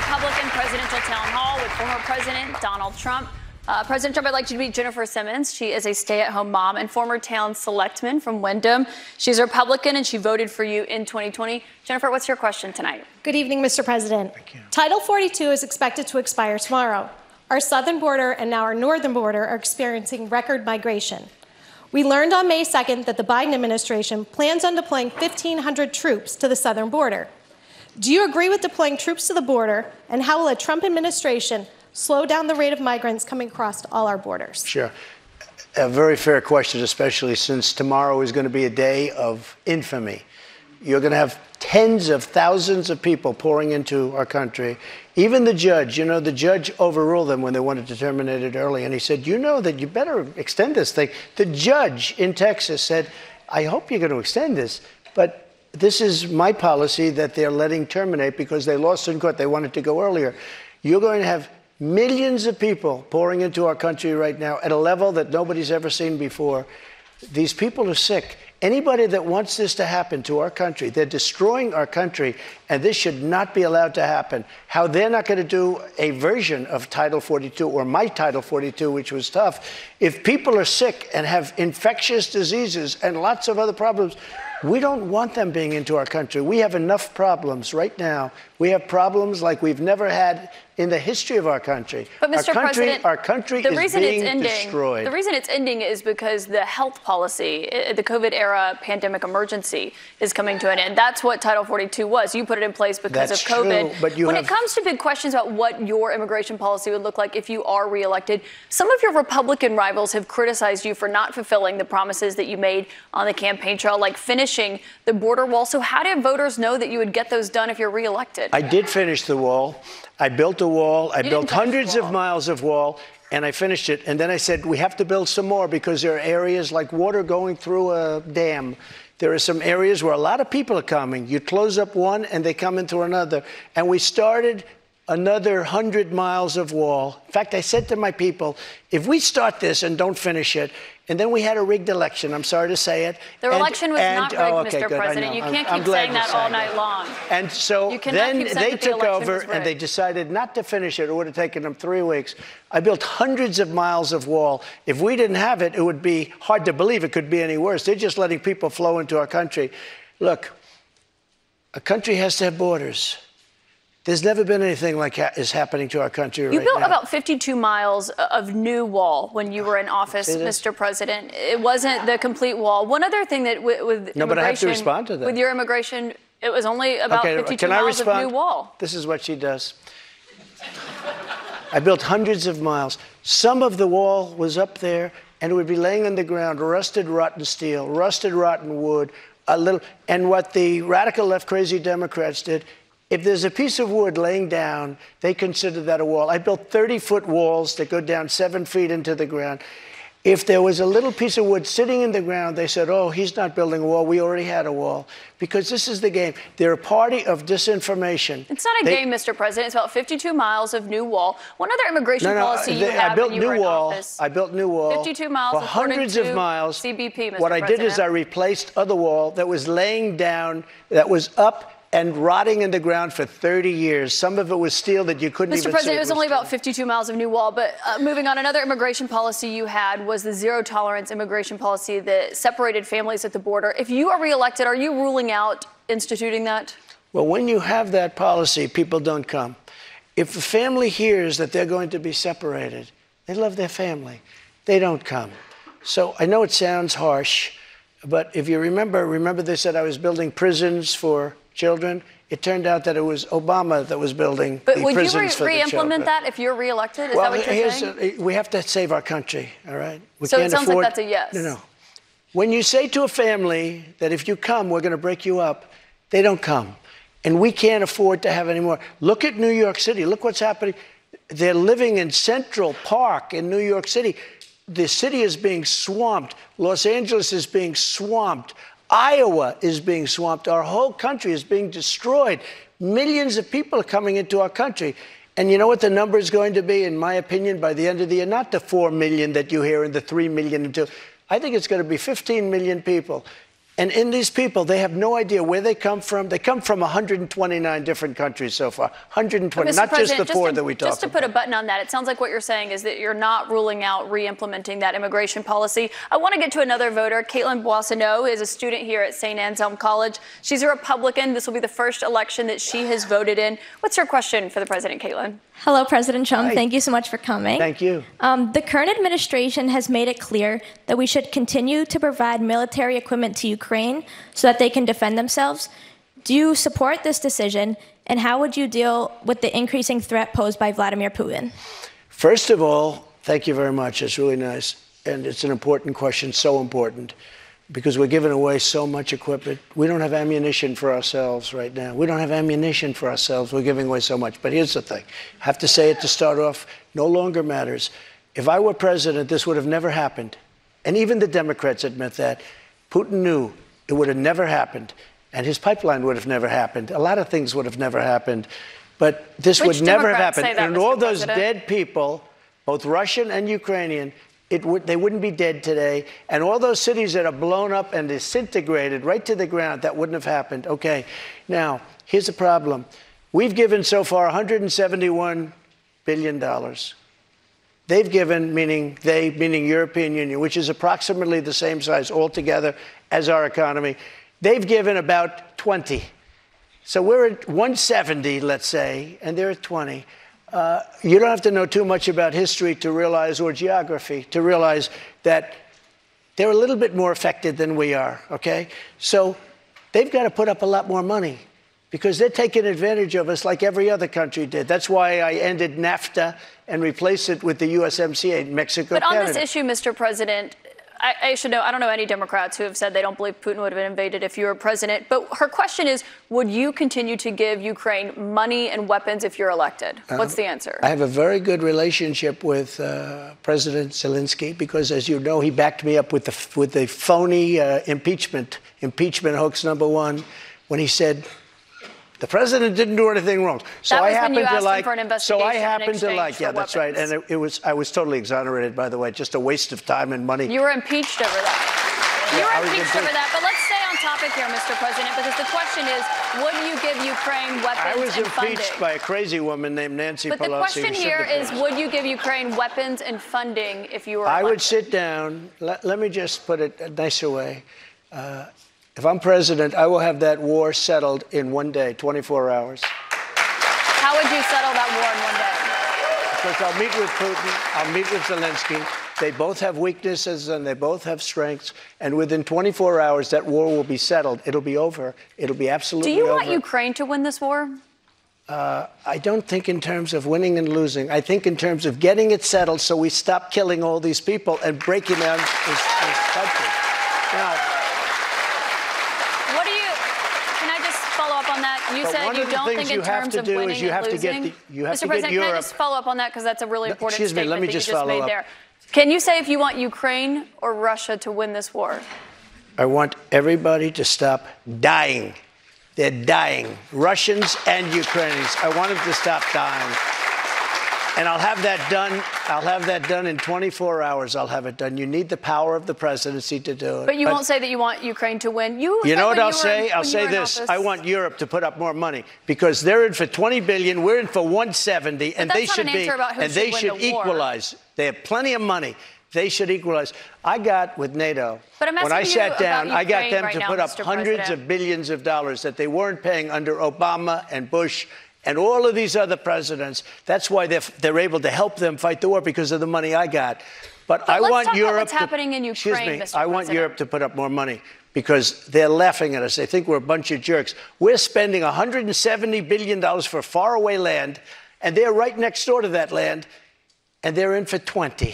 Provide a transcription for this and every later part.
Republican presidential town hall with former President Donald Trump. President Trump, I'd like you to meet Jennifer Simmons. She is a stay-at-home mom and former town selectman from Windham. She's a Republican, and she voted for you in 2020. Jennifer, what's your question tonight? Good evening, Mr. President. Thank you. Title 42 is expected to expire tomorrow. Our southern border and now our northern border are experiencing record migration. We learned on May 2nd that the Biden administration plans on deploying 1,500 troops to the southern border. Do you agree with deploying troops to the border, and how will a Trump administration slow down the rate of migrants coming across all our borders? Sure. A very fair question, especially since tomorrow is going to be a day of infamy. You're going to have tens of thousands of people pouring into our country. Even the judge, the judge overruled them when they wanted to terminate it early. And he said, that you better extend this thing. The judge in Texas said, I hope you're going to extend this, but this is my policy that they're letting terminate because they lost in court. They wanted to go earlier. You're going to have millions of people pouring into our country right now at a level that nobody's ever seen before. These people are sick. Anybody that wants this to happen to our country, they're destroying our country, and this should not be allowed to happen. How they're not going to do a version of Title 42 or my Title 42, which was tough. If people are sick and have infectious diseases and lots of other problems, we don't want them being into our country. We have enough problems right now. We have problems like we've never had in the history of our country. But Mr. President, our country is being destroyed. The reason it's ending is because the health policy, the COVID-era pandemic emergency, is coming to an end. That's what Title 42 was. You put it in place because of COVID. True, but when it comes to big questions about what your immigration policy would look like if you are reelected, some of your Republican rivals have criticized you for not fulfilling the promises that you made on the campaign trail, like finishing the border wall. So how did voters know that you would get those done if you're reelected? I did finish the wall. I built a wall. I built hundreds of miles of wall, and I finished it. And then I said, we have to build some more because there are areas like water going through a dam. There are some areas where a lot of people are coming. You close up one, and they come into another. And we started another 100 miles of wall. In fact, I said to my people, if we start this and don't finish it, and then we had a rigged election, I'm sorry to say it. The election was not rigged, Mr. President. You can't keep saying that all night long. And so then they took over and they decided not to finish it. It would have taken them 3 weeks. I built hundreds of miles of wall. If we didn't have it, it would be hard to believe it could be any worse. They're just letting people flow into our country. Look, a country has to have borders. There's never been anything like is happening to our country right now. You built about 52 miles of new wall when you were in office, Mr. President. It wasn't the complete wall. One other thing that with no, but I have to respond to that. With your immigration, it was only about 52 miles of new wall. This is what she does. I built hundreds of miles. Some of the wall was up there, and it would be laying on the ground, rusted, rotten steel, rusted, rotten wood, and what the radical left crazy Democrats did, if there's a piece of wood laying down, they consider that a wall. I built 30-foot walls that go down 7 feet into the ground. If there was a little piece of wood sitting in the ground, they said, oh, he's not building a wall. We already had a wall. Because this is the game. They're a party of disinformation. It's not a game, Mr. President. It's about 52 miles of new wall. One other immigration policy you had when you were in office. I built new wall. 52 miles, for hundreds of miles. CBP, Mr. President. What I did is I replaced other wall that was laying down, that was up and rotting in the ground for 30 years. Some of it was steel that you couldn't even see. Mr. President, it was only about 52 miles of new wall. But moving on, another immigration policy you had was the zero-tolerance immigration policy that separated families at the border. If you are reelected, are you ruling out instituting that? Well, when you have that policy, people don't come. If a family hears that they're going to be separated, they love their family. They don't come. So I know it sounds harsh, but if you remember they said I was building prisons for children. It turned out that it was Obama that was building the prisons for the children. But would you re-implement that if you're reelected? Is that what you're saying? We have to save our country, all right? So it sounds like that's a yes. No. When you say to a family that if you come, we're going to break you up, they don't come. And we can't afford to have any more. Look at New York City. Look what's happening. They're living in Central Park in New York City. The city is being swamped. Los Angeles is being swamped. Iowa is being swamped. Our whole country is being destroyed. Millions of people are coming into our country. And you know what the number is going to be, in my opinion, by the end of the year? Not the 4 million that you hear and the 3 million. I think it's going to be 15 million people. And in these people, they have no idea where they come from. They come from 129 different countries so far. 120, not just the four that we talked about. Just to put a button on that, it sounds like what you're saying is that you're not ruling out re-implementing that immigration policy. I want to get to another voter. Caitlin Boissonneau is a student here at St. Anselm College. She's a Republican. This will be the first election that she has voted in. What's your question for the president, Caitlin? Hello, President Trump. Hi. Thank you so much for coming. Thank you. The current administration has made it clear that we should continue to provide military equipment to Ukraine so that they can defend themselves. Do you support this decision, and how would you deal with the increasing threat posed by Vladimir Putin? First of all, thank you very much. It's really nice. And it's an important question, so important, because we're giving away so much equipment. We don't have ammunition for ourselves right now. We don't have ammunition for ourselves. We're giving away so much. But here's the thing. I have to say it to start off. No longer matters. If I were president, this would have never happened. And even the Democrats admit that. Putin knew it would have never happened. And his pipeline would have never happened. A lot of things would have never happened. But this would never have happened. And all those dead people, both Russian and Ukrainian, they wouldn't be dead today. And all those cities that are blown up and disintegrated right to the ground, that wouldn't have happened. Okay, now, here's the problem. We've given so far $171 billion. They've given, meaning European Union, which is approximately the same size altogether as our economy. They've given about 20. So we're at 170, let's say, and they're at 20. You don't have to know too much about history to realize, or geography, to realize that they're a little bit more affected than we are, okay? So they've got to put up a lot more money because they're taking advantage of us like every other country did. That's why I ended NAFTA and replaced it with the USMCA, Mexico, But on Canada. this issue, Mr. President, I should know, I don't know any Democrats who have said they don't believe Putin would have invaded if you were president. But her question is, would you continue to give Ukraine money and weapons if you're elected? What's the answer? I have a very good relationship with President Zelensky because, as you know, he backed me up with the phony impeachment hoax #1 when he said the president didn't do anything wrong. So that was I happen when you to asked like. him for an investigation So I happen to like. Yeah, that's right. weapons. And I was totally exonerated, by the way. Just a waste of time and money. You were impeached over that. You were impeached over that. But let's stay on topic here, Mr. President, because the question is, would you give Ukraine weapons I was and funding? impeached by a crazy woman named Nancy Pelosi. But the question here is, would you give Ukraine weapons and funding if you were I elected? would sit down. Let me just put it a nicer way. If I'm president, I will have that war settled in 1 day, 24 hours. How would you settle that war in 1 day? Because I'll meet with Putin, I'll meet with Zelensky. They both have weaknesses and they both have strengths. And within 24 hours, that war will be settled. It'll be over. It'll be absolutely over. Do you want Ukraine to win this war? I don't think in terms of winning and losing. I think in terms of getting it settled so we stop killing all these people and breaking down this country. Now, on that, you said you don't think in terms of winning and losing. Mr. President, can I just follow up on that because that's a really important statement that you just made there. Can you say if you want Ukraine or Russia to win this war? I want everybody to stop dying. They're dying, Russians and Ukrainians. I want them to stop dying. And I'll have that done. I'll have that done in 24 hours. I'll have it done. You need the power of the presidency to do it. But you won't say that you want Ukraine to win. You know what I'll say? I'll say this. I want Europe to put up more money because they're in for 20 billion. We're in for 170, and they should be. And they should equalize. They have plenty of money. They should equalize. I got with NATO. But I'm asking when I sat down, I got them right to now, put up Mr. hundreds President. of billions of dollars that they weren't paying under Obama and Bush and all of these other presidents. That's why they're able to help them fight the war because of the money I got. But I want Europe. What's happening in Ukraine, excuse me, Mr. I want President. Europe to put up more money because they're laughing at us. They think we're a bunch of jerks. We're spending $170 billion for faraway land, and they're right next door to that land, and they're in for 20.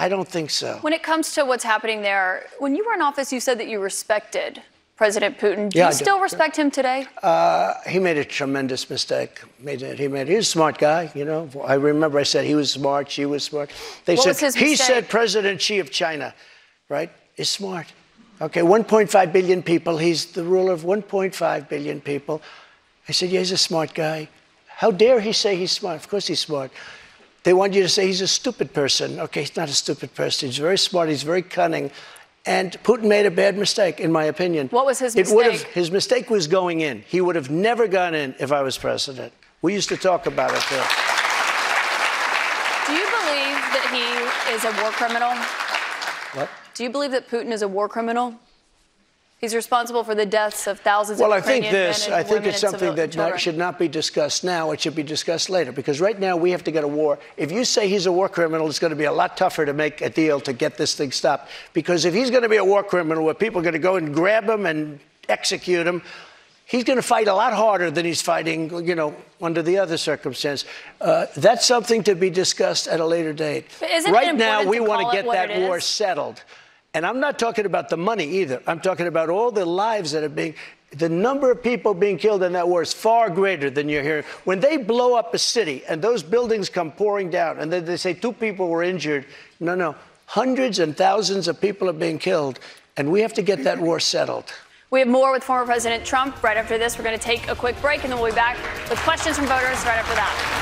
I don't think so. When it comes to what's happening there, when you were in office, you said that you respected President Putin. Do you still respect him today? He made a tremendous mistake. He was a smart guy, you know. I remember I said he was smart, she was smart. He said President Xi of China, right, is smart. Okay, 1.5 billion people. He's the ruler of 1.5 billion people. I said, yeah, he's a smart guy. How dare he say he's smart? Of course he's smart. They want you to say he's a stupid person. Okay, he's not a stupid person. He's very smart. He's very cunning. And Putin made a bad mistake, in my opinion. What was his mistake? His mistake was going in. He would have never gone in if I was president. We used to talk about it, too. Do you believe that he is a war criminal? What? Do you believe that Putin is a war criminal? He's responsible for the deaths of thousands of Ukrainian men and women and I think it's something that should not be discussed now. It should be discussed later, because right now we have to get a war. If you say he's a war criminal, it's going to be a lot tougher to make a deal to get this thing stopped. Because if he's going to be a war criminal where people are going to go and grab him and execute him, he's going to fight a lot harder than he's fighting, under the other circumstance. That's something to be discussed at a later date. Right now, we want to get that war settled. And I'm not talking about the money either. I'm talking about all the lives that are the number of people being killed in that war is far greater than you're hearing. When they blow up a city and those buildings come pouring down and then they say 2 people were injured, no. Hundreds and thousands of people are being killed, and we have to get that war settled. We have more with former President Trump. Right after this, we're going to take a quick break, and then we'll be back with questions from voters right after that.